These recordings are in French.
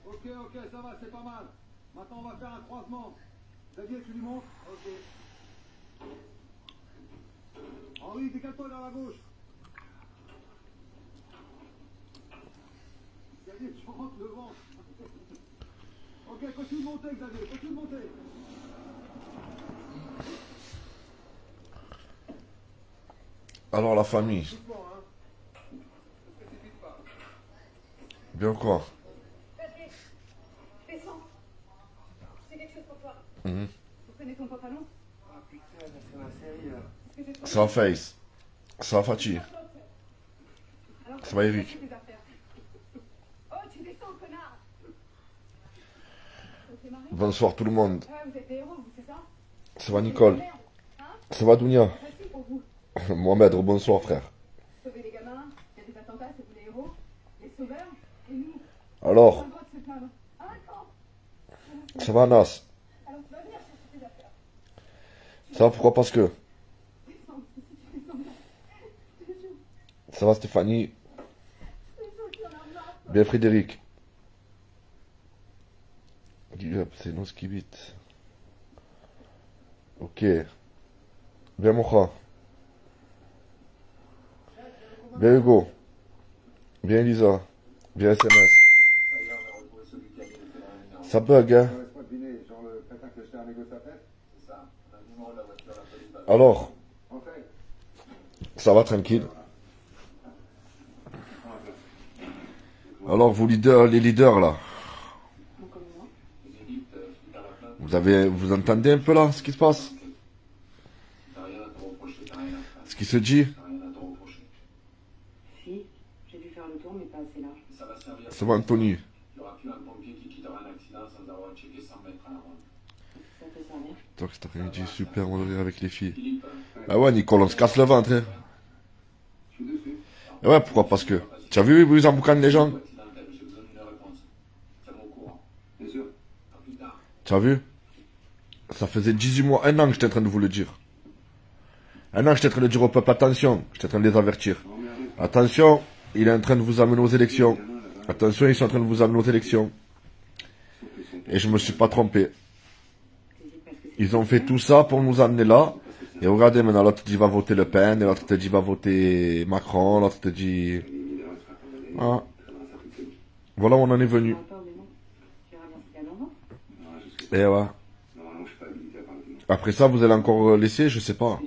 Ok, ok, ça va, c'est pas mal. Maintenant, on va faire un croisement. Xavier, tu lui montres? Ok. Henri, décale-toi vers la gauche. Xavier, tu rentres le ventre. Ok, continue de monter, Xavier, continue de monter. Alors la famille. Doucement, hein. Ne précipite pas. Bien quoi? Xavier, descends. C'est quelque chose pour toi. Mhm. Vous prenez ton pantalon? Ah putain, c'est la série là. Est-ce que j'ai trop Ça va Face. Ça va Fatih. Alors, Ça va Eric. tes affaires. Oh, tu descends, connard. Ça te fait marrer? Bonsoir tout le monde. Ouais, vous êtes des héros, vous, c'est ça? Ça va Nicole. Merde, hein? Ça va Dounia. C'est facile pour vous. Mohamed, bonsoir frère. Sauver les gamins, il y a des attentats, c'est vous les héros. Les sauveurs, et nous, on a Alors, le droit de se plaindre. Ah, d'accord. ça va Nas. Alors, tu vas venir chercher tes affaires. Ça va pourquoi? Parce que. Descends, si tu descends là. Je te jure, Ça va Stéphanie. je te jure qu'il y en a marre. Bien Frédéric. Give up, c'est non qui vite. Ok. Bien Mocha. Bien Hugo. Bien Elisa. Bien SMS. Ça bug hein. Laisse-moi deviner, genre le crétin que j'étais à négocier sa tête. C'est ça. On a le numéro de la voiture, la police va. Alors, Entrez. ça va tranquille. Alors vous leaders, les leaders là. Vous entendez un peu là ce qui se passe? Ce qui se dit? Si, j'ai dû faire le tour, mais pas assez large. Ça va Anthony? Ça peut servir. Toi cet après-midi super, on va rire avec les filles. Ah ouais Nicole, on se casse le ventre hein. Et ouais pourquoi? Parce que tu as vu, vous emboucanent les gens? Tu as vu? Ça faisait 18 mois, 1 an que j'étais en train de vous le dire. 1 an que j'étais en train de dire au peuple, attention, j'étais en train de les avertir. Attention, il est en train de vous amener aux élections. Attention, ils sont en train de vous amener aux élections. Et je me suis pas trompé. Ils ont fait tout ça pour nous amener là. Et regardez maintenant, l'autre te dit va voter Le Pen, et l'autre te dit va voter Macron, l'autre te dit... Ah. Voilà où on en est venu. Et ouais. Après ça, vous allez encore laisser, je sais pas.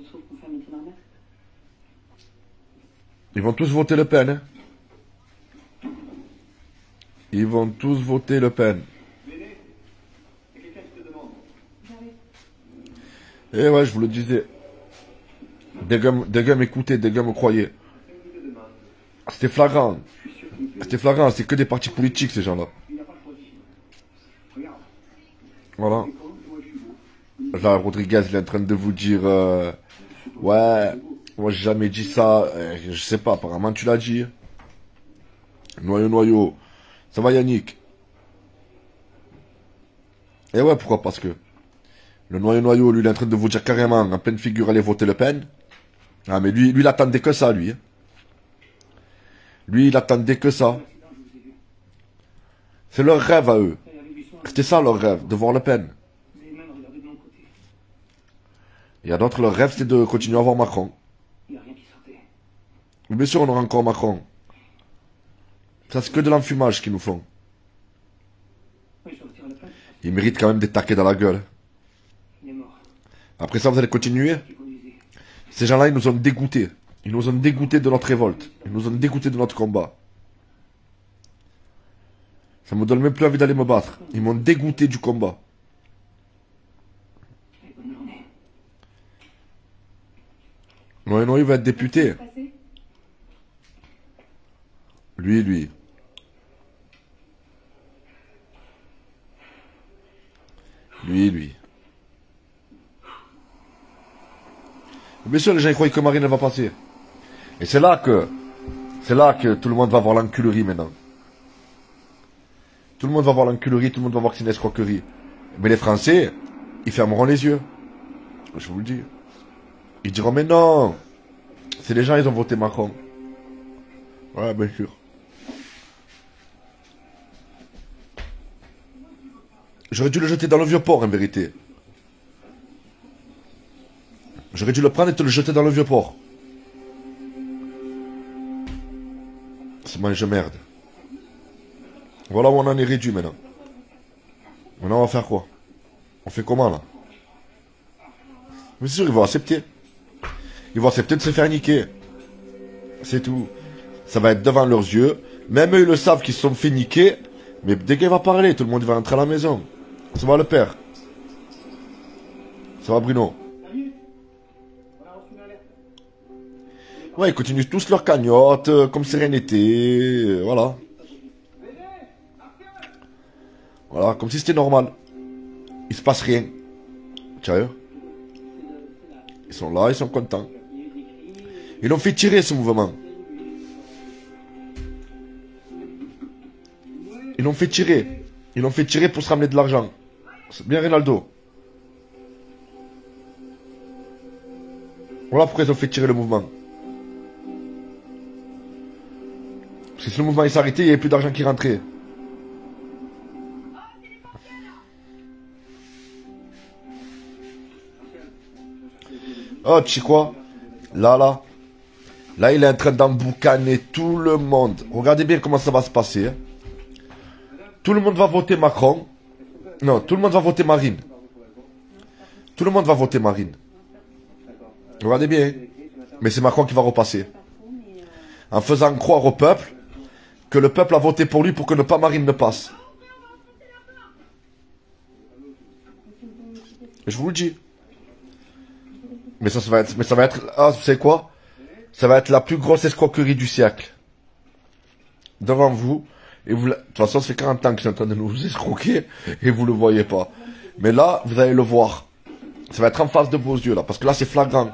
Ils vont tous voter Le Pen. Hein. Ils vont tous voter Le Pen. Et ouais, je vous le disais. Des gars m'écoutaient, des gars me croyaient. C'était flagrant. C'était flagrant, c'est que des partis politiques ces gens-là. Voilà. Là, Rodriguez, il est en train de vous dire ouais, moi j'ai jamais dit ça. Je sais pas, apparemment tu l'as dit. Noyau. Ça va Yannick? Et ouais, pourquoi? Parce que le noyau, lui, il est en train de vous dire carrément, en pleine figure, allez voter Le Pen. Ah, mais lui, il attendait que ça, lui. Lui, il attendait que ça. C'est leur rêve à eux. C'était ça leur rêve, de voir Le Pen. Il y a d'autres, leur rêve, c'est de continuer à voir Macron. Mais bien sûr, on aura encore Macron. Ça, c'est que de l'enfumage qu'ils nous font. Ils méritent quand même des taquets dans la gueule. Après ça, vous allez continuer. Ces gens-là, ils nous ont dégoûtés. Ils nous ont dégoûtés de notre révolte. Ils nous ont dégoûtés de notre combat. Ça me donne même plus envie d'aller me battre. Ils m'ont dégoûté du combat. Non, il va être député. Lui. Lui. Bien sûr, les gens ils croient que Marine elle va passer. Et c'est là que tout le monde va voir l'enculerie maintenant. Tout le monde va voir l'enculerie, tout le monde va voir que c'est une escroquerie. Mais les Français, ils fermeront les yeux. Je vous le dis. Ils diront, mais non, c'est les gens, ils ont voté Macron. Ouais, bien sûr. J'aurais dû le jeter dans le vieux port, en vérité. J'aurais dû le prendre et te le jeter dans le vieux port. C'est mange merde. Voilà où on en est réduit maintenant. Maintenant on va faire quoi? On fait comment là? Mais c'est sûr, ils vont accepter. Ils vont accepter de se faire niquer. C'est tout. Ça va être devant leurs yeux. Même eux, ils le savent qu'ils se sont fait niquer. Mais dès qu'il va parler, tout le monde va rentrer à la maison. Ça va le père. Ça va Bruno? Ouais, ils continuent tous leur cagnotte, comme sérénité, voilà. Voilà, comme si c'était normal. Il se passe rien. Sérieux? Ils sont là, ils sont contents. Ils l'ont fait tirer ce mouvement. Ils l'ont fait tirer. Ils l'ont fait tirer pour se ramener de l'argent. C'est bien Ronaldo. Voilà pourquoi ils ont fait tirer le mouvement. Parce que si le mouvement il s'arrêtait, il n'y avait plus d'argent qui rentrait. Oh, tu sais quoi? Là, il est en train d'emboucaner tout le monde. Regardez bien comment ça va se passer. Hein. Tout le monde va voter Macron. Non, tout le monde va voter Marine. Tout le monde va voter Marine. Regardez bien. Mais c'est Macron qui va repasser. En faisant croire au peuple que le peuple a voté pour lui pour que ne pas Marine ne passe. Je vous le dis. Mais ça va être, ah, vous savez quoi? Ça va être la plus grosse escroquerie du siècle. Devant vous. Et vous, de toute façon, ça fait 40 ans que je suis en train de nous escroquer et vous le voyez pas. Mais là, vous allez le voir. Ça va être en face de vos yeux, là. Parce que là, c'est flagrant.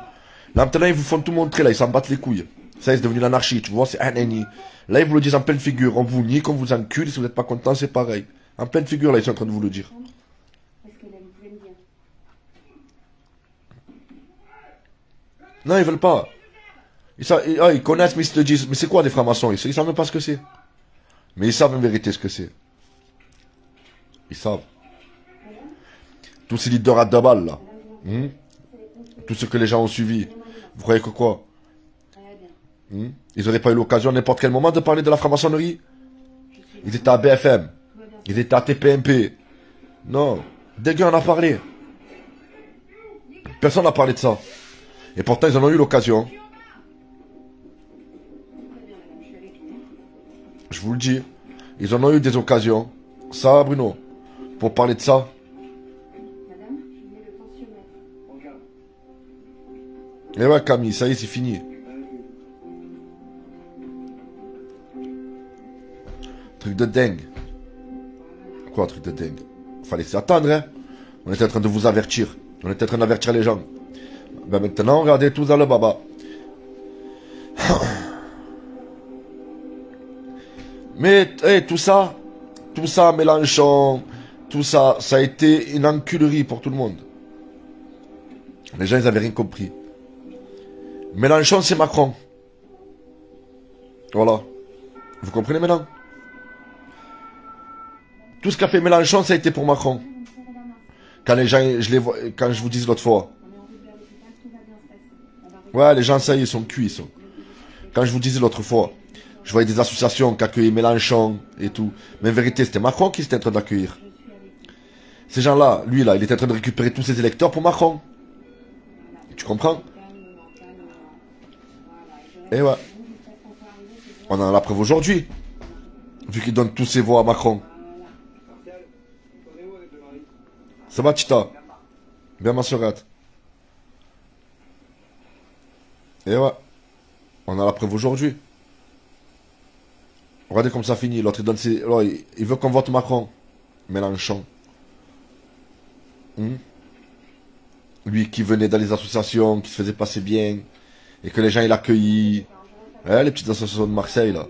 Là, maintenant, ils vous font tout montrer, là. Ils s'en battent les couilles. Ça, c'est devenu l'anarchie, tu vois, c'est un ennemi. Là, ils vous le disent en pleine figure. On vous nie, on vous encule. Si vous n'êtes pas content, c'est pareil. En pleine figure, là, ils sont en train de vous le dire. Non, ils veulent pas. Ils connaissent, mais ils te disent, mais c'est quoi des francs-maçons? Ils savent même pas ce que c'est. Mais ils savent en vérité ce que c'est. Ils savent. Tous ces leaders à deux balles, là. Tout ce que les gens ont suivi. Vous croyez que quoi? Ils n'auraient pas eu l'occasion à n'importe quel moment de parler de la franc-maçonnerie? Ils étaient à BFM. Ils étaient à TPMP. Non. Dégueu en a parlé. Personne n'a parlé de ça. Et pourtant, ils en ont eu l'occasion. Je vous le dis. Ils en ont eu des occasions. Ça, Bruno. Pour parler de ça. Et ouais, Camille, ça y est, c'est fini. Truc de dingue. Quoi, truc de dingue? Fallait s'y attendre, hein. On était en train de vous avertir. On était en train d'avertir les gens. Ben maintenant, regardez tous dans le baba. Mais hey, tout ça, Mélenchon, tout ça, ça a été une enculerie pour tout le monde. Les gens, ils avaient rien compris. Mélenchon, c'est Macron. Voilà. Vous comprenez maintenant? Tout ce qu'a fait Mélenchon, ça a été pour Macron. Quand les gens, quand je vous disais l'autre fois. Ouais, les gens, ça y est, ils sont cuits, ils sont. Quand je vous disais l'autre fois, je voyais des associations qui accueillaient Mélenchon et tout. Mais en vérité, c'était Macron qui était en train d'accueillir. Ces gens-là, lui, là, il était en train de récupérer tous ses électeurs pour Macron. Tu comprends? Et ouais. On en a la preuve aujourd'hui. Vu qu'il donne tous ses voix à Macron. Ça va, Tita? Bien, ma sœurette. Et ouais. On a la preuve aujourd'hui. Regardez comme ça finit. L'autre, il donne ses... Alors, il veut qu'on vote Macron. Mélenchon. Lui qui venait dans les associations, qui se faisait passer bien. Et que les gens, il accueillit. Les petites associations de Marseille, là.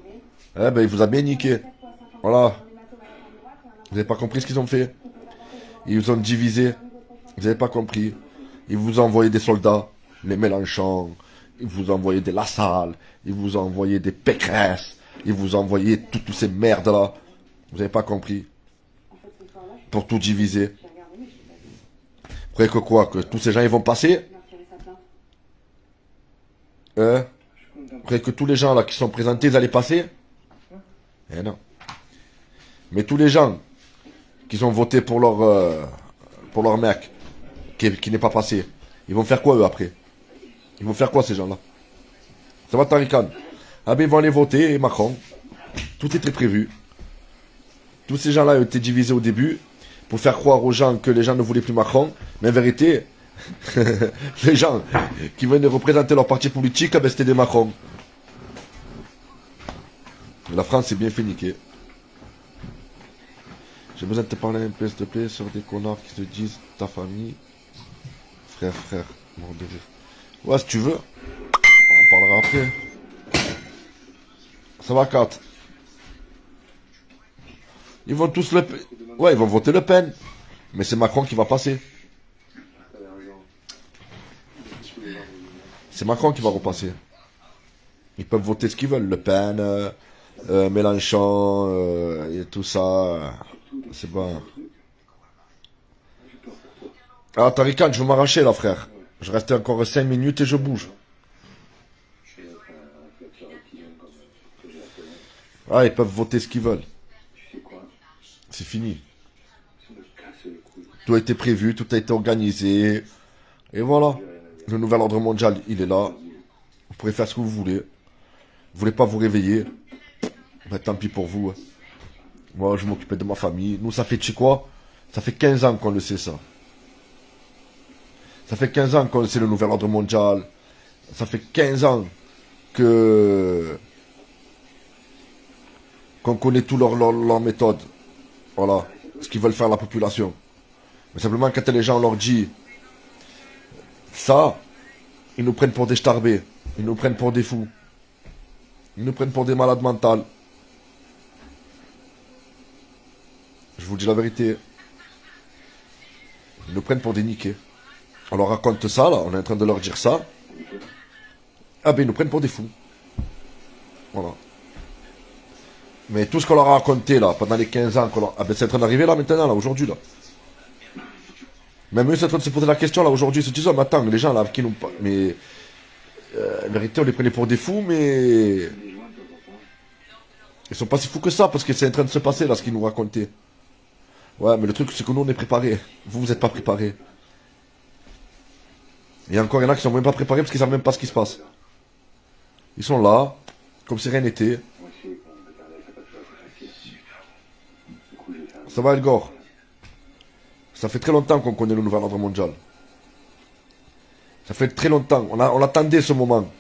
Ben, il vous a bien niqué. Voilà. Vous n'avez pas compris ce qu'ils ont fait? Ils vous ont divisé. Vous n'avez pas compris. Ils vous ont envoyé des soldats. Les Mélenchon. Ils vous ont envoyé des Lassalle. Ils vous ont envoyé des Pécresse. Ils vous ont envoyé toutes ces merdes là. Vous n'avez pas compris. pour tout diviser. J'ai regardé, mais je l'ai pas vu. Vous croyez que quoi? Que tous ces gens ils vont passer? Il a retiré sa plainte. Vous croyez que tous les gens là qui sont présentés, ils allaient passer? Eh non. Mais tous les gens qui ont voté pour leur mec, qui n'est pas passé, ils vont faire quoi eux après? Ils vont faire quoi ces gens-là? Ça va Tarikan? Ah ben ils vont aller voter Macron. Tout était prévu. Tous ces gens-là ont été divisés au début pour faire croire aux gens que les gens ne voulaient plus Macron. Mais en vérité, les gens qui venaient représenter leur parti politique, ah ben c'était des Macron. La France s'est bien fait niquer. J'ai besoin de te parler un peu, s'il te plaît, sur des connards qui se disent ta famille. Frère, mort de rire. Ouais, si tu veux. On parlera après. Ça va, 4. Ils vont tous le... Ouais, ils vont voter Le Pen. Mais c'est Macron qui va passer. C'est Macron qui va repasser. Ils peuvent voter ce qu'ils veulent. Le Pen, Mélenchon, et tout ça. C'est bon. Ah, Tarikan, je veux m'arracher là, frère. Je reste encore 5 minutes et je bouge. Ah, ils peuvent voter ce qu'ils veulent. C'est fini. Tout a été prévu, tout a été organisé. Et voilà. Le nouvel ordre mondial, il est là. Vous pourrez faire ce que vous voulez. Vous voulez pas vous réveiller? Ben, tant pis pour vous. Moi, je m'occupais de ma famille. Nous, ça fait, tu sais quoi? Ça fait 15 ans qu'on le sait, ça. Ça fait 15 ans qu'on sait le nouvel ordre mondial. Ça fait 15 ans qu'on connaît tout leur méthode. Voilà. Ce qu'ils veulent faire la population. Mais simplement, quand les gens leur disent ça, ils nous prennent pour des starbés. Ils nous prennent pour des fous. Ils nous prennent pour des malades mentales. Je vous dis la vérité. Ils nous prennent pour des niqués. On leur raconte ça, là. On est en train de leur dire ça. Ah ben, ils nous prennent pour des fous. Voilà. Mais tout ce qu'on leur a raconté, là, pendant les 15 ans, ah ben, c'est en train d'arriver, là, maintenant, là, aujourd'hui, là. Même eux, c'est en train de se poser la question, là, aujourd'hui. Ils se disent, oh, mais attends, les gens, là, qui nous... Mais... en vérité, on les prenait pour des fous, mais... Ils sont pas si fous que ça, parce que c'est en train de se passer, là, ce qu'ils nous racontaient. Ouais, mais le truc, c'est que nous, on est préparés. Vous, vous êtes pas préparés. Et encore, il y en a qui sont même pas préparés parce qu'ils savent même pas ce qui se passe. Ils sont là, comme si rien n'était. Ça va, Elgor? Ça fait très longtemps qu'on connaît le nouvel ordre mondial. Ça fait très longtemps. On attendait ce moment.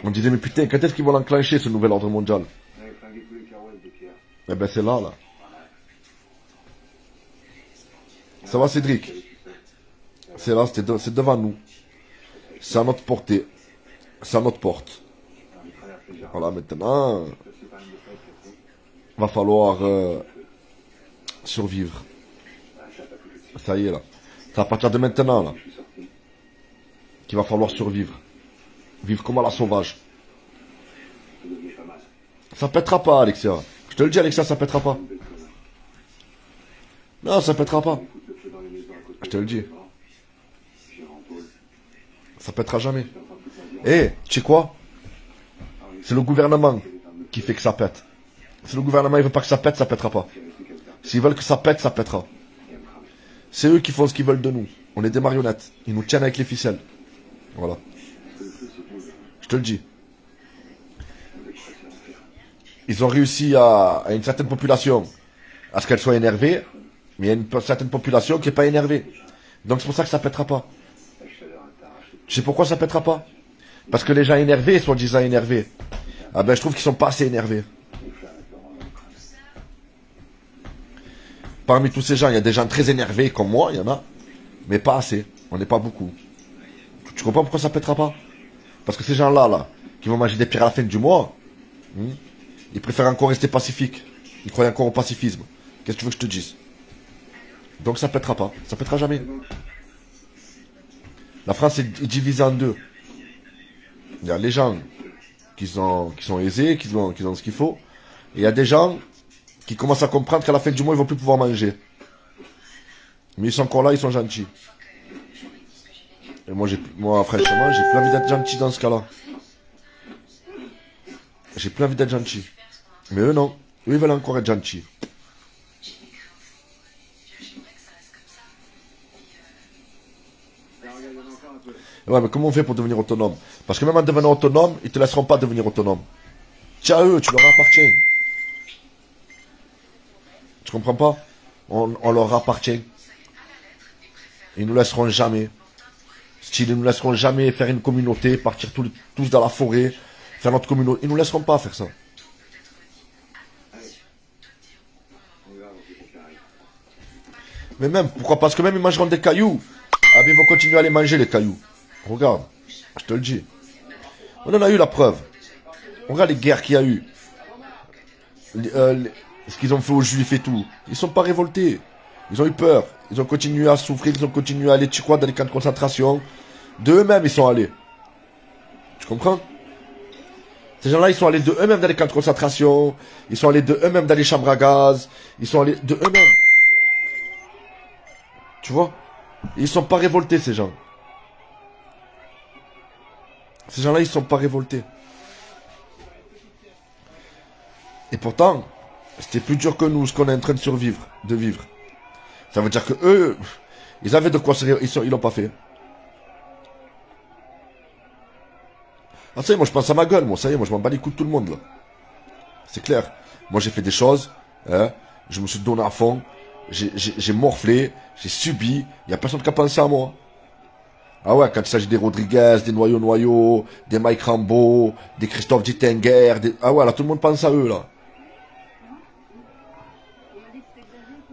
On disait, mais putain, quand est-ce qu'ils vont l'enclencher, ce nouvel ordre mondial? Eh ben, c'est là, là. Ça va, Cédric? C'est là, c'est devant nous. C'est à notre portée. C'est à notre porte. Voilà, maintenant, va falloir survivre. Ça y est, là. C'est à partir de maintenant, là, qu'il va falloir survivre. Vivre comme à la sauvage. Ça pètera pas, Alexia. Je te le dis, Alexia, ça pètera pas. Non, ça pètera pas. Je te le dis. Ça pètera jamais. Eh, tu sais quoi? C'est le gouvernement qui fait que ça pète. Si le gouvernement il veut pas que ça pète, ça pètera pas. S'ils veulent que ça pète, ça pètera. C'est eux qui font ce qu'ils veulent de nous. On est des marionnettes. Ils nous tiennent avec les ficelles. Voilà. Je te le dis. Ils ont réussi à une certaine population à ce qu'elle soit énervée, mais il y a une certaine population qui n'est pas énervée. Donc c'est pour ça que ça pètera pas. Tu sais pourquoi ça pètera pas? Parce que les gens énervés, soi-disant énervés, ah ben je trouve qu'ils sont pas assez énervés. Parmi tous ces gens, il y a des gens très énervés comme moi, il y en a, mais pas assez. On n'est pas beaucoup. Tu comprends pourquoi ça pètera pas? Parce que ces gens-là, là, qui vont manger des pierres à la fin du mois, ils préfèrent encore rester pacifiques. Ils croient encore au pacifisme. Qu'est-ce que tu veux que je te dise? Donc ça pètera pas. Ça pètera jamais. La France est divisée en deux. Il y a les gens qui sont aisés, qui ont ce qu'il faut. Et il y a des gens qui commencent à comprendre qu'à la fin du mois, ils vont plus pouvoir manger. Mais ils sont encore là, ils sont gentils. Et moi, franchement, j'ai plus envie d'être gentil dans ce cas-là. J'ai plus envie d'être gentil. Mais eux, non. Eux, ils veulent encore être gentils. Ouais, mais comment on fait pour devenir autonome? Parce que même en devenant autonome, ils te laisseront pas devenir autonome. Tiens, eux, tu leur appartiens. Tu comprends pas? On leur appartient. Ils nous laisseront jamais. Style, ils nous laisseront jamais faire une communauté, partir tous dans la forêt, faire notre communauté. Ils nous laisseront pas faire ça. Mais même, pourquoi? Parce que même ils mangeront des cailloux. Ah ben ils vont continuer à les manger les cailloux. Regarde, je te le dis. On en a eu la preuve. Regarde les guerres qu'il y a eu. Ce qu'ils ont fait aux juifs et tout. Ils sont pas révoltés. Ils ont eu peur. Ils ont continué à souffrir. Ils ont continué à aller, tu crois, dans les camps de concentration. De eux-mêmes, ils sont allés. Tu comprends? Ces gens-là, ils sont allés de eux-mêmes dans les camps de concentration. Ils sont allés de eux-mêmes dans les chambres à gaz. Ils sont allés de eux-mêmes. Tu vois? Ils sont pas révoltés, ces gens. Ces gens-là, ils sont pas révoltés. Et pourtant, c'était plus dur que nous, ce qu'on est en train de vivre. Ça veut dire que eux, ils avaient de quoi se ils l'ont pas fait. Ah, ça y est, moi je pense à ma gueule, moi, ça y est, moi je m'en bats les coups de tout le monde, là. C'est clair. Moi j'ai fait des choses, hein, je me suis donné à fond, j'ai morflé, j'ai subi, il y a personne qui a pensé à moi. Ah ouais, quand il s'agit des Rodriguez, des Noyau, des Mike Rambo, des Christophe Dittinger, ah ouais, là tout le monde pense à eux, là.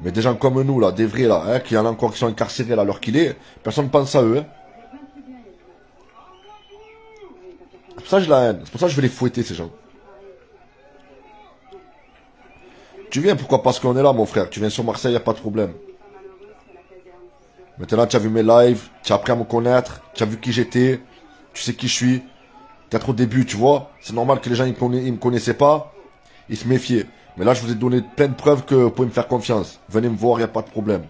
Mais des gens comme nous, là, des vrais, là, hein, qui en a encore qui sont incarcérés là, à l'heure qu'il est, personne ne pense à eux, hein. C'est pour ça que j'ai la haine, c'est pour ça que je vais les fouetter, ces gens. Tu viens, pourquoi? Parce qu'on est là, mon frère. Tu viens sur Marseille, y a pas de problème. Maintenant, tu as vu mes lives, tu as appris à me connaître, tu as vu qui j'étais, tu sais qui je suis. Peut-être au début, tu vois, c'est normal que les gens, ils me connaissaient pas, ils se méfiaient. Mais là, je vous ai donné plein de preuves que vous pouvez me faire confiance. Venez me voir, y a pas de problème.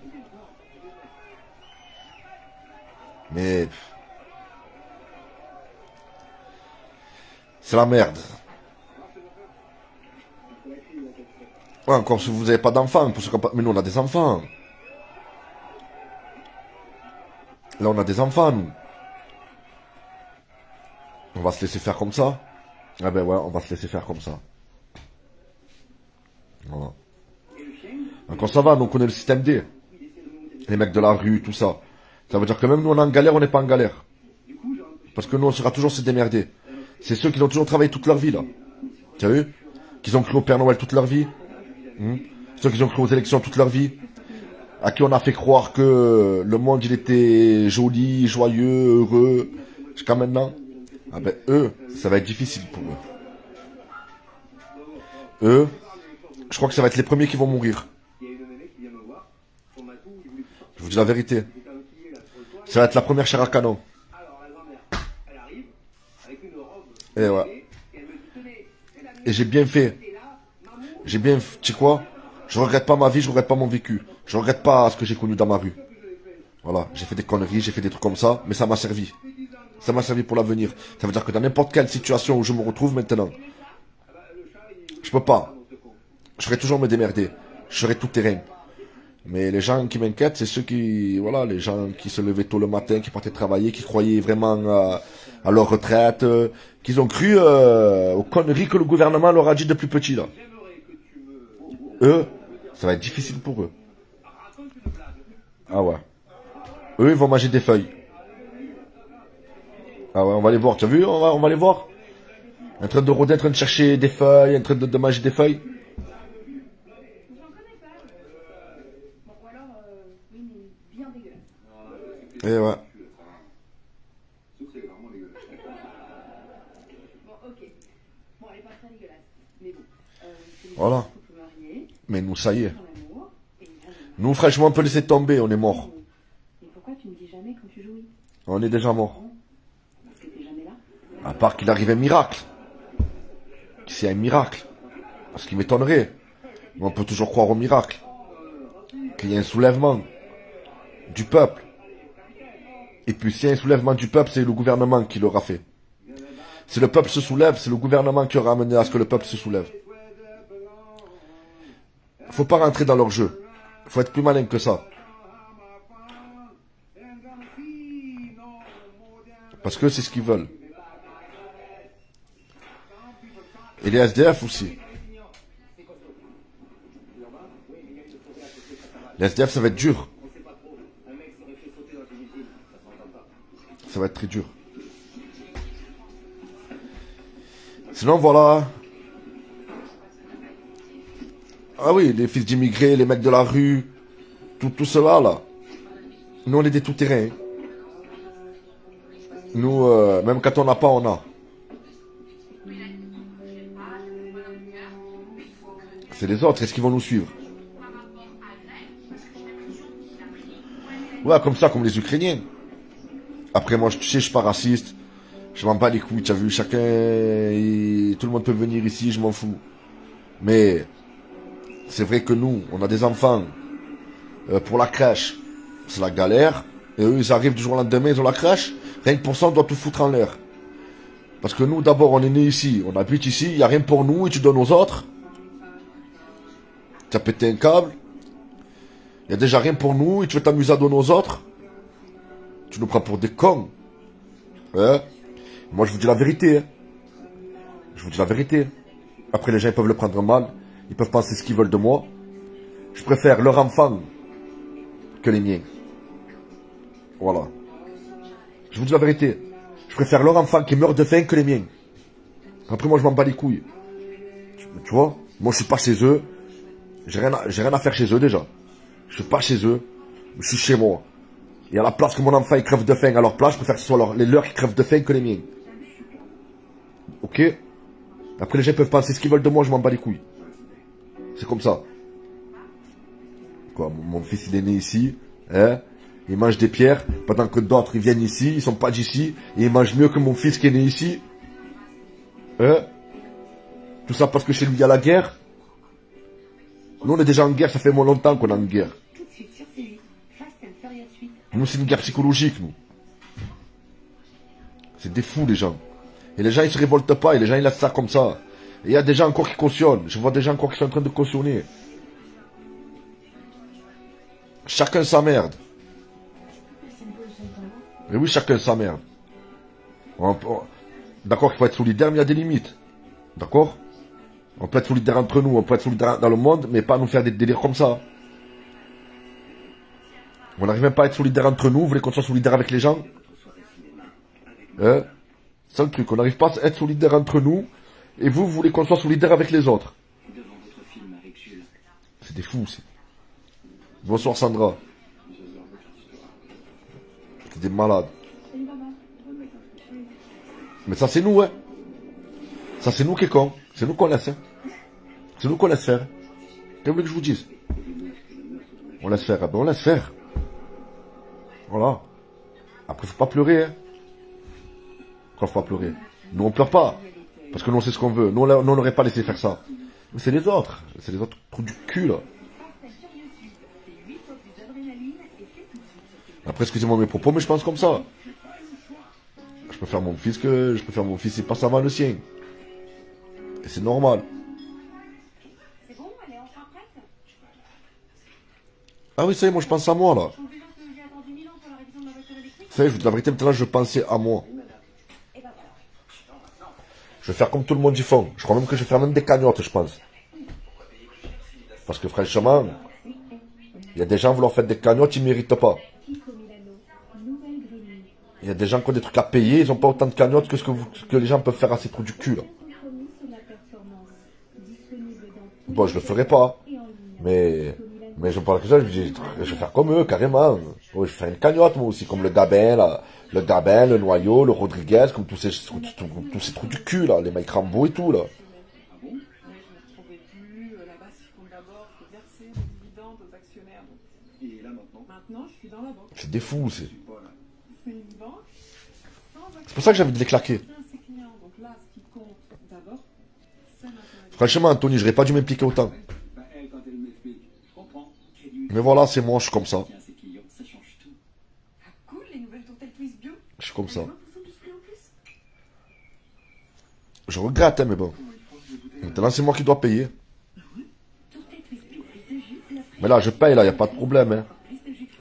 Mais... c'est la merde. Ouais, encore si vous avez pas d'enfants, mais nous on a des enfants. Là on a des enfants, nous. On va se laisser faire comme ça. Ah ben ouais, on va se laisser faire comme ça. Voilà. Encore ça va, nous on connaît le système D. Les mecs de la rue, tout ça. Ça veut dire que même nous on est en galère, on n'est pas en galère. Parce que nous on sera toujours se démerder. C'est ceux qui ont toujours travaillé toute leur vie là. Tu as vu? Qui ont cru au Père Noël toute leur vie. Ceux qui ont cru aux élections toute leur vie. À qui on a fait croire que le monde il était joli, joyeux, heureux. Jusqu'à maintenant. Ah ben eux, ça va être difficile pour eux. Eux, je crois que ça va être les premiers qui vont mourir. Je vous dis la vérité. Ça va être la première chair à canon. Et ouais. Et j'ai bien fait. Tu sais quoi? Je regrette pas ma vie, je regrette pas mon vécu. Je regrette pas ce que j'ai connu dans ma rue. Voilà, j'ai fait des conneries, j'ai fait des trucs comme ça, mais ça m'a servi. Ça m'a servi pour l'avenir. Ça veut dire que dans n'importe quelle situation où je me retrouve maintenant, je peux pas. Je ferai toujours me démerder. Je serai tout terrain. Mais les gens qui m'inquiètent, c'est ceux qui, voilà, les gens qui se levaient tôt le matin, qui partaient travailler, qui croyaient vraiment à leur retraite, qu'ils ont cru aux conneries que le gouvernement leur a dit depuis petit, là. Eux, ça va être difficile pour eux. Ah ouais. Eux, ils vont manger des feuilles. Ah ouais, on va les voir, tu as vu, on va les voir. En train de rôder, en train de chercher des feuilles, en train de manger des feuilles. J'en connais pas. Bon, ou alors, oui, mais bien dégueulasse. Et ouais. Bon, ok. Bon, elle est pas très dégueulasse. Mais bon. Voilà. Mais nous, ça y est. Nous, franchement, on peut laisser tomber, on est mort. Mais pourquoi tu me dis jamais quand tu jouis? On est déjà mort. Parce que t'es jamais là. À part qu'il arrive un miracle. C'est un miracle. Parce qu'il m'étonnerait. Mais on peut toujours croire au miracle. Qu'il y a un soulèvement du peuple. Et puis s'il y a un soulèvement du peuple, c'est le gouvernement qui l'aura fait. Si le peuple se soulève, c'est le gouvernement qui aura amené à ce que le peuple se soulève. Faut pas rentrer dans leur jeu. Faut être plus malin que ça. Parce que c'est ce qu'ils veulent. Et les SDF aussi. Les SDF, ça va être dur. Ça va être très dur. Sinon, voilà. Ah oui, les fils d'immigrés, les mecs de la rue, tout cela, là. Nous, on est des tout-terrains. Nous, même quand on n'a pas, on a. C'est les autres, est-ce qu'ils vont nous suivre? Ouais, comme ça, comme les Ukrainiens. Après, moi, je sais, je suis pas raciste. Je m'en bats les couilles, tu as vu, chacun... Tout le monde peut venir ici, je m'en fous. Mais... c'est vrai que nous, on a des enfants. Pour la crèche, c'est la galère. Et eux, ils arrivent du jour au lendemain, ils ont la crèche. Rien que pour ça, on doit tout foutre en l'air. Parce que nous, d'abord, on est nés ici. On habite ici, il n'y a rien pour nous et tu donnes aux autres. Tu as pété un câble. Il n'y a déjà rien pour nous et tu veux t'amuser à donner aux autres. Tu nous prends pour des cons. Hein? Moi, je vous dis la vérité. Hein. Je vous dis la vérité. Après, les gens ils peuvent le prendre mal. Ils peuvent penser ce qu'ils veulent de moi. Je préfère leur enfant que les miens. Voilà. Je vous dis la vérité. Je préfère leur enfant qui meurt de faim que les miens. Après, moi, je m'en bats les couilles. Tu vois? Moi, je suis pas chez eux. J'ai rien à faire chez eux, déjà. Je suis pas chez eux. Je suis chez moi. Et à la place que mon enfant il crève de faim à leur place, je préfère que ce soit les leurs qui crèvent de faim que les miens. Ok? Après, les gens peuvent penser ce qu'ils veulent de moi, je m'en bats les couilles. C'est comme ça. Quoi, mon fils, il est né ici. Hein? Il mange des pierres. Pendant que d'autres, ils viennent ici. Ils sont pas d'ici. Et ils mangent mieux que mon fils qui est né ici. Hein? Tout ça parce que chez lui, il y a la guerre. Nous, on est déjà en guerre. Ça fait moins longtemps qu'on est en guerre. Nous, c'est une guerre psychologique, nous. C'est des fous, les gens. Et les gens, ils se révoltent pas. Et les gens, ils laissent ça comme ça. Et il y a des gens encore qui cautionnent. Je vois des gens encore qui sont en train de cautionner. Chacun sa merde. Mais oui, chacun sa merde. D'accord qu'il faut être solidaire, mais il y a des limites. D'accord? On peut être solidaire entre nous, on peut être solidaire dans le monde, mais pas nous faire des délires comme ça. On n'arrive même pas à être solidaire entre nous, vous voulez qu'on soit solidaire avec les gens? Hein? C'est le truc, on n'arrive pas à être solidaire entre nous, et vous voulez qu'on soit solidaire avec les autres. C'est des fous, c'est. Bonsoir Sandra. C'est des malades. Mais ça c'est nous, hein. Ça c'est nous qui est con. C'est nous qu'on laisse, hein. C'est nous qu'on laisse faire. Qu'est-ce que vous voulez que je vous dise? On laisse faire, ah ben on laisse faire. Voilà. Après faut pas pleurer, hein. Pourquoi faut pas pleurer? Nous on pleure pas. Parce que nous on sait ce qu'on veut. Nous on n'aurait pas laissé faire ça. Mais c'est les autres. C'est les autres trous du cul là. Après, excusez-moi mes propos, mais je pense comme ça. Je préfère mon fils il passe avant le sien. Et c'est normal. C'est bon, elle est enfin prête? Ah oui, ça y est, moi je pense à moi là. J'ai attendu 1000 ans pour la révision de ma voiture électrique. Ça y est, je vous dis la vérité, maintenant je pensais à moi. Je vais faire comme tout le monde y font. Je crois même que je vais faire même des cagnottes, je pense. Parce que franchement, il y a des gens, vous leur faites des cagnottes, ils ne méritent pas. Il y a des gens qui ont des trucs à payer, ils n'ont pas autant de cagnottes que ce que les gens peuvent faire à ces trous du cul là. Bon, je le ferai pas. Mais je parle que ça, je vais faire comme eux, carrément. Ouais, je vais faire une cagnotte moi aussi, comme le Gabin, là. Le Gabin, le Noyau, le Rodriguez, comme tous ces trous du cul là, les Mike Rambo et tout là. C'est des fous, c'est. C'est pour ça que j'ai envie de les claquer. Franchement, Anthony, j'aurais pas dû m'impliquer autant. Mais voilà, c'est moi, je suis comme ça. Tiens, ces clients, ça change tout. Ah, cool, les nouvelles tourtelles Twist bio. Je suis comme ça. 20% de prix en plus. Je regrette, hein, mais bon. Maintenant, c'est moi qui dois payer. Mais là, je paye, là, il n'y a pas de problème. Hein.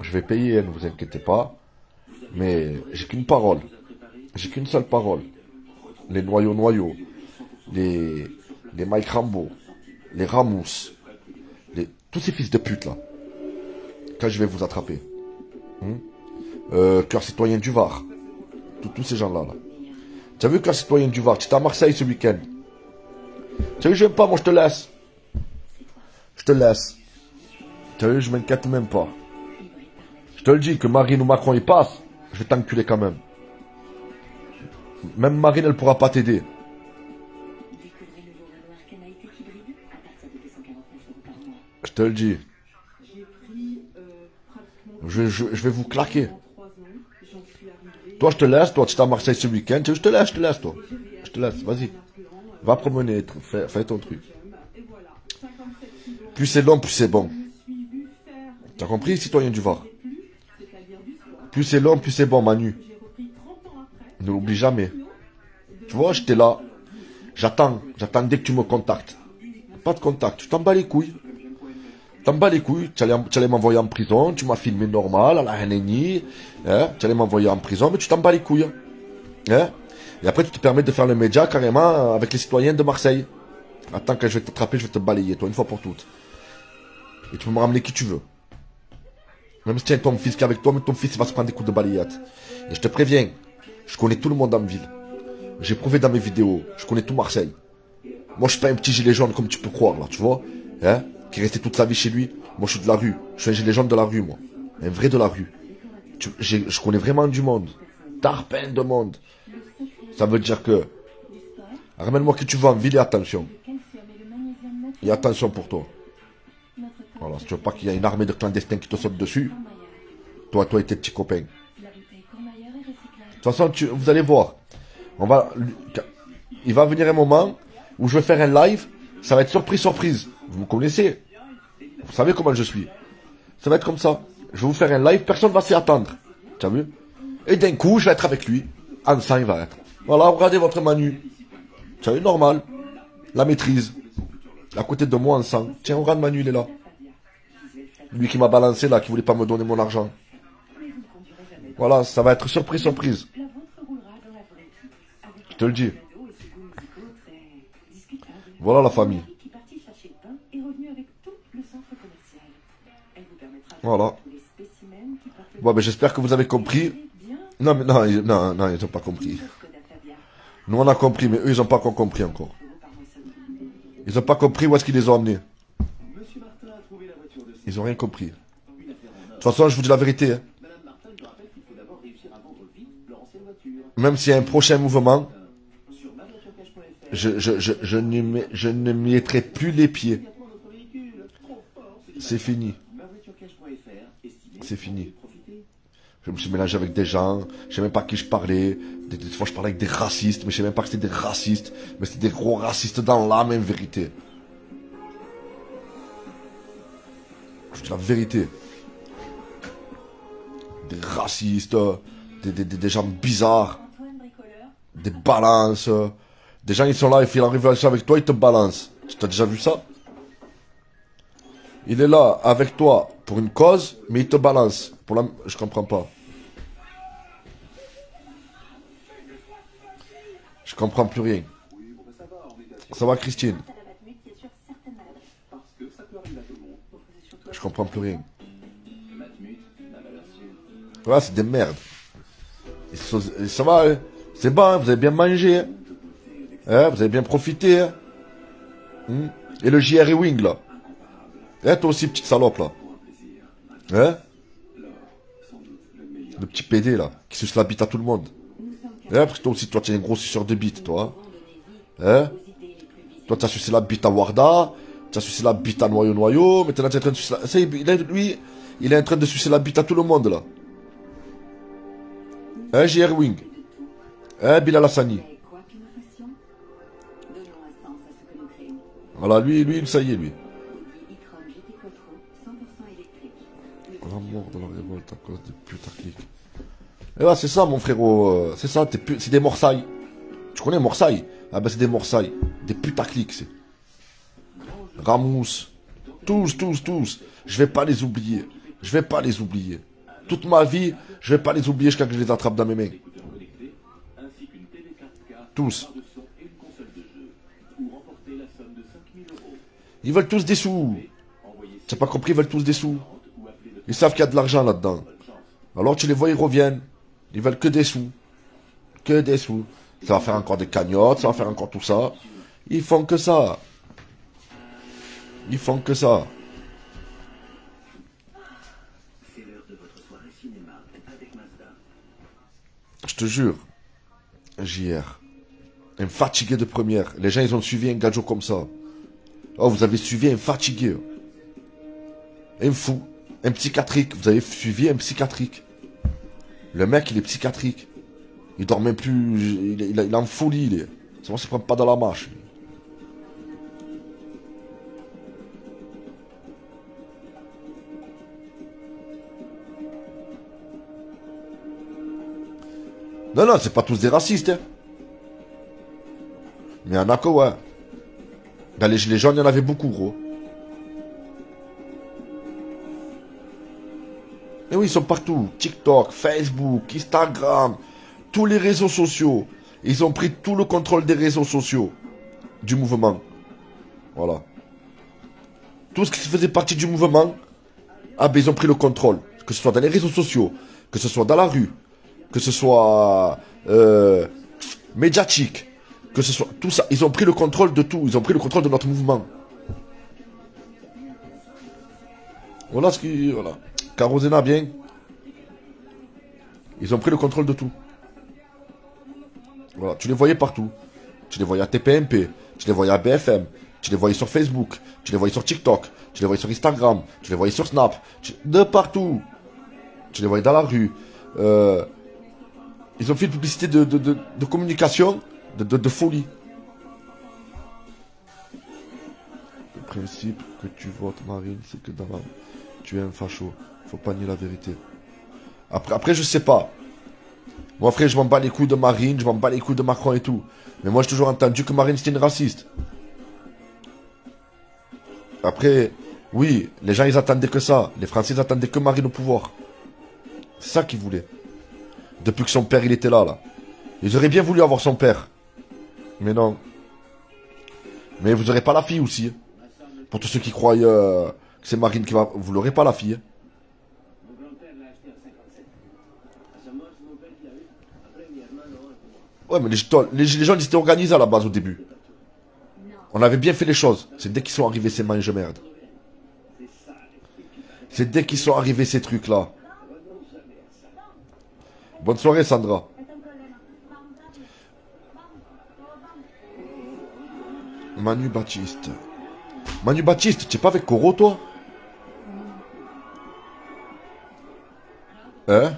Je vais payer, ne vous inquiétez pas. Mais j'ai qu'une parole. J'ai qu'une seule parole. Les noyaux. Les Mike Rambo. Les Ramous. Tous ces fils de pute, là. Quand je vais vous attraper. Cœur citoyen du Var. Tous ces gens-là, là. Tu as vu Cœur citoyen du Var? Tu étais à Marseille ce week-end. Tu as vu, j'aime pas, moi, je te laisse. Je te laisse. Tu as vu, je m'inquiète même pas. Je te le dis, que Marine ou Macron y passe, je vais t'enculer quand même. Même Marine, elle pourra pas t'aider. Découvrez le nouveau Renault Arcana hybride à partir de 249 € par mois. Je te le dis. J'ai pris pratiquement Je vais vous claquer. 3 ans. J'en suis arrivée. Toi, je te laisse. Toi, tu es à Marseille ce week-end. Je te laisse, toi. Je te laisse, vas-y. Va promener, fais ton truc. Et voilà, 57 kilos. Plus c'est long, plus c'est bon. Je me suis vu faire T'as compris, citoyen du Var? plus, c'est-à-dire du soir. Plus c'est long, plus c'est bon, Manu. J'ai repris 30 ans après. Ne l'oublie jamais. Tu vois, j'étais là. J'attends dès que tu me contactes. Pas de contact, tu t'en bats les couilles. Tu allais m'envoyer en prison, tu m'as filmé normal, à la Haneni. Hein? Tu allais m'envoyer en prison, mais tu t'en bats les couilles. Hein? Et après, tu te permets de faire le média carrément avec les citoyens de Marseille. Attends, quand je vais t'attraper, je vais te balayer, toi, une fois pour toutes. Et tu peux me ramener qui tu veux. Même si tu as ton fils qui est avec toi, mais ton fils il va se prendre des coups de balayette. Et je te préviens, je connais tout le monde en ville. J'ai prouvé dans mes vidéos, je connais tout Marseille. Moi, je suis pas un petit gilet jaune comme tu peux croire, là, tu vois. Hein? Qui est resté toute sa vie chez lui. Moi, je suis de la rue. Je suis un gilet jaune de la rue, moi. Un vrai de la rue. Je connais vraiment du monde. Tarpin de monde. Ça veut dire que... Ramène-moi qui tu veux en ville et attention. Et attention pour toi. Voilà, si tu veux pas qu'il y ait une armée de clandestins qui te saute dessus, toi et tes petits copains. De toute façon, vous allez voir. Il va venir un moment où je vais faire un live, ça va être surprise. Vous me connaissez. Vous savez comment je suis. Ça va être comme ça. Je vais vous faire un live, personne ne va s'y attendre. Tu as vu? Et d'un coup, je vais être avec lui. Ensemble, il va être. Voilà, regardez votre Manu. Tu as vu, normal. La maîtrise. À côté de moi, ensemble. Tiens, regarde Manu, il est là. Lui qui m'a balancé là, qui voulait pas me donner mon argent. Voilà, ça va être surprise. Je te le dis. Voilà la famille. Voilà. Bon, ben j'espère que vous avez compris. Non, mais non, ils n'ont pas compris. Nous, on a compris, mais eux, ils n'ont pas encore compris encore. Ils n'ont pas compris où est-ce qu'ils les ont emmenés. Ils n'ont rien compris. De toute façon, je vous dis la vérité. Hein. Même s'il y a un prochain mouvement, je ne m'y mettrai plus les pieds. C'est fini. C'est fini. Je me suis mélangé avec des gens, je sais même pas à qui je parlais. Des fois, je parlais avec des racistes, mais je sais même pas que c'était des racistes. Mais c'était des gros racistes dans l'âme, en vérité. Je dis la vérité. Des racistes, des gens bizarres, des balances. Des gens, ils sont là, ils font la révélation avec toi, ils te balancent. Tu as déjà vu ça? Il est là avec toi pour une cause, mais il te balance. Je comprends pas. Je comprends plus rien. Ça va, Christine? Je comprends plus rien. Ouais, c'est des merdes. Ça va, hein? C'est bon, hein? Vous avez bien mangé. Hein? Hein? Vous avez bien profité. Hein? Et le JR Wing, là. Hein, toi aussi, petite salope, là. Hein? Le petit PD, là, qui suce la bite à tout le monde. Hein? Parce que toi aussi, toi, tu es un gros suceur de bite, toi. Hein? Toi, tu as sucé la bite à Warda. Tu as sucé la bite à Noyau. Maintenant, tu es en train de sucer la... Lui, il est en train de sucer la bite à tout le monde, là. Hein, JR Wing? Hein, Bilal Hassani? Voilà, lui, ça y est, lui. morts dans la révolte à cause des putains de clics. Et ouais, c'est ça, mon frérot. C'est ça, c'est des morsailles. Tu connais morsailles? Ah ben, c'est des morsailles. Des putaclics, c'est. Ramous. Tous. Je vais pas les oublier. Je vais pas les oublier. Toute ma vie, je vais pas les oublier jusqu'à ce que je les attrape dans mes mains. Tous. Ils veulent tous des sous. Tu n'as pas compris, ils veulent tous des sous. Ils savent qu'il y a de l'argent là-dedans. Alors tu les vois, ils reviennent. Ils veulent que des sous. Que des sous. Ça va faire encore des cagnottes, ça va faire encore tout ça. Ils font que ça. Ils font que ça. Je te jure. JR. Un fatigué de première. Les gens, ils ont suivi un gadjo comme ça. Oh, vous avez suivi un fatigué. Un fou. Un psychiatrique. Vous avez suivi un psychiatrique. Le mec, il est psychiatrique. Il dort même plus. Il est en folie, il est. C'est bon, il se prend pas dans la marche. Non, c'est pas tous des racistes, hein. Mais il y en a que, ouais. Dans les gilets jaunes, il y en avait beaucoup, gros. Et oui, ils sont partout. TikTok, Facebook, Instagram, tous les réseaux sociaux. Ils ont pris tout le contrôle des réseaux sociaux du mouvement. Voilà. Tout ce qui faisait partie du mouvement, ah ben ils ont pris le contrôle. Que ce soit dans les réseaux sociaux, que ce soit dans la rue, que ce soit médiatique, que ce soit tout ça. Ils ont pris le contrôle de tout. Ils ont pris le contrôle de notre mouvement. Voilà ce qui... Voilà. Carosena, bien. Ils ont pris le contrôle de tout. Voilà. Tu les voyais partout. Tu les voyais à TPMP. Tu les voyais à BFM. Tu les voyais sur Facebook. Tu les voyais sur TikTok. Tu les voyais sur Instagram. Tu les voyais sur Snap. De partout. Tu les voyais dans la rue. Ils ont fait une publicité de communication de folie. Le principe que tu votes Marine, c'est que dans la... tu es un facho. Faut pas nier la vérité. Après, je sais pas. Moi, frère, je m'en bats les couilles de Marine, je m'en bats les couilles de Macron et tout. Mais moi, j'ai toujours entendu que Marine, c'était une raciste. Après, oui, les gens, ils attendaient que ça. Les Français, ils attendaient que Marine au pouvoir. C'est ça qu'ils voulaient. Depuis que son père, il était là. Ils auraient bien voulu avoir son père. Mais non. Mais vous aurez pas la fille aussi. Pour tous ceux qui croient que c'est Marine qui va... Vous l'aurez pas la fille. Ouais, mais les gens, ils étaient organisés à la base au début. On avait bien fait les choses. C'est dès qu'ils sont arrivés ces mange-merde. C'est dès qu'ils sont arrivés ces trucs-là. Bonne soirée, Sandra. Manu Baptiste. Manu Baptiste, tu es pas avec Koro, toi? Hein?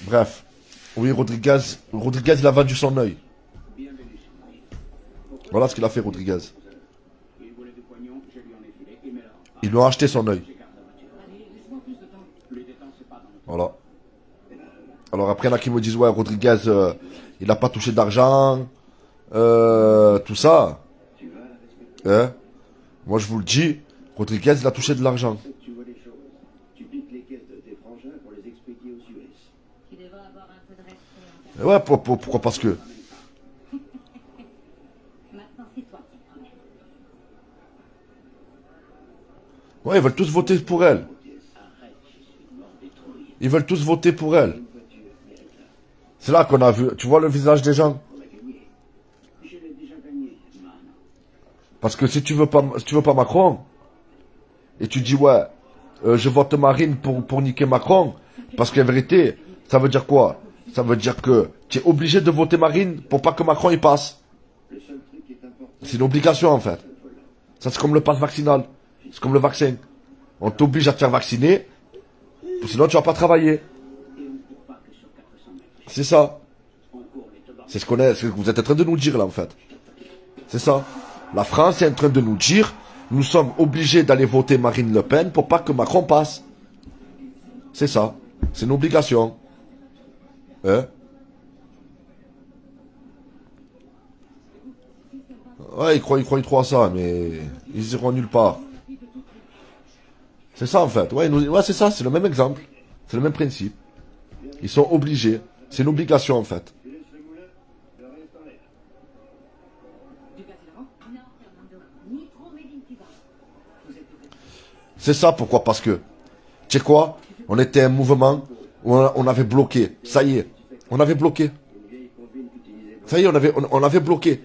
Bref. Oui, Rodriguez, il a vendu son œil. Voilà ce qu'il a fait, Rodriguez. Ils lui ont acheté son œil. Voilà. Alors après, il y en a qui me disent, ouais, Rodriguez, il n'a pas touché d'argent. Tout ça. Hein? Moi, je vous le dis, Rodriguez, il a touché de l'argent. Ouais, pourquoi? Parce que... Ouais, ils veulent tous voter pour elle. Ils veulent tous voter pour elle. C'est là qu'on a vu... Tu vois le visage des gens? Parce que si tu veux pas Macron, et tu dis, ouais, je vote Marine pour niquer Macron, parce qu'en vérité, ça veut dire quoi? Ça veut dire que tu es obligé de voter Marine pour pas que Macron y passe. C'est une obligation en fait. Ça c'est comme le pass vaccinal. C'est comme le vaccin. On t'oblige à te faire vacciner, sinon tu vas pas travailler. C'est ça. C'est ce que vous êtes en train de nous dire là en fait. C'est ça. La France est en train de nous dire nous sommes obligés d'aller voter Marine Le Pen pour pas que Macron passe. C'est ça. C'est une obligation. Hein? Ouais, ils croient trop à ça, mais ils iront nulle part. C'est ça en fait. Ouais, ouais c'est ça, c'est le même exemple. C'est le même principe. Ils sont obligés. C'est une obligation en fait. C'est ça pourquoi, parce que, tu sais quoi, on était un mouvement où on avait bloqué. Ça y est, on avait bloqué. Ça y est, on avait bloqué.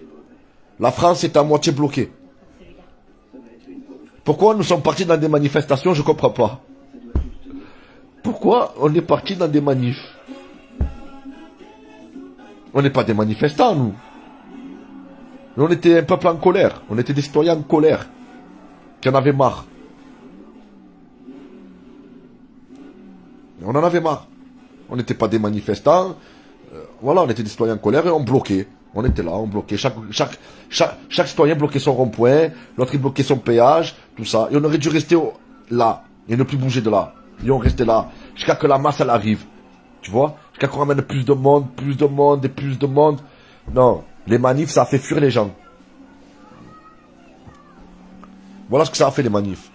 La France est à moitié bloquée. Pourquoi nous sommes partis dans des manifestations, je comprends pas. Pourquoi on est parti dans des manifs? On n'est pas des manifestants, nous. On était un peuple en colère. On était des citoyens en colère. Qui en avaient marre. On en avait marre. On n'était pas des manifestants. Voilà, on était des citoyens en colère et on bloquait. On était là, on bloquait. Chaque citoyen bloquait son rond-point. L'autre il bloquait son péage. Tout ça. Et on aurait dû rester là. Et ne plus bouger de là. Et on restait là. Jusqu'à que la masse elle arrive. Tu vois? Jusqu'à qu'on ramène plus de monde et plus de monde. Non. Les manifs, ça a fait fuir les gens. Voilà ce que ça a fait les manifs.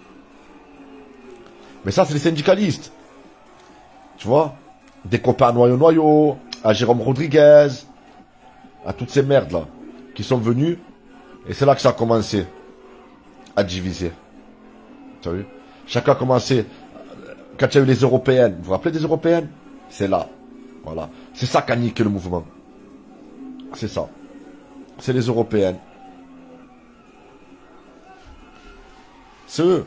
Mais ça, c'est les syndicalistes. Tu vois? Des copains à Noyau, à Jérôme Rodriguez, à toutes ces merdes là, qui sont venus. Et c'est là que ça a commencé à diviser. Tu as vu? Chacun a commencé, quand il y a eu les européennes, vous vous rappelez des européennes? C'est là. Voilà. C'est ça qui a niqué le mouvement. C'est ça. C'est les européennes. C'est eux.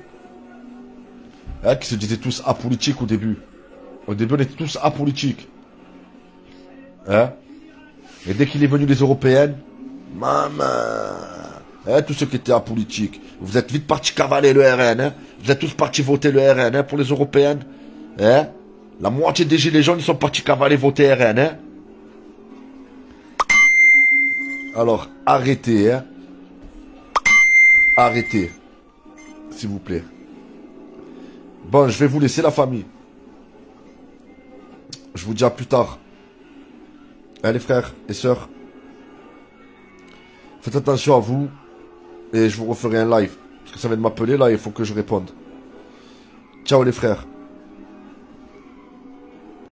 Hein, qui se disaient tous apolitiques au début. Au début, on était tous apolitiques. Hein? Et dès qu'il est venu les européennes, maman, hein, tous ceux qui étaient apolitiques, vous êtes vite partis cavaler le RN, hein? Vous êtes tous partis voter le RN, hein, pour les européennes, hein? La moitié des gilets jaunes, ils sont partis cavaler voter RN, hein? Alors, arrêtez, hein? Arrêtez. S'il vous plaît. Bon, je vais vous laisser la famille. Je vous dis à plus tard. Allez frères et sœurs. Faites attention à vous. Et je vous referai un live. Parce que ça vient de m'appeler là, il faut que je réponde. Ciao les frères.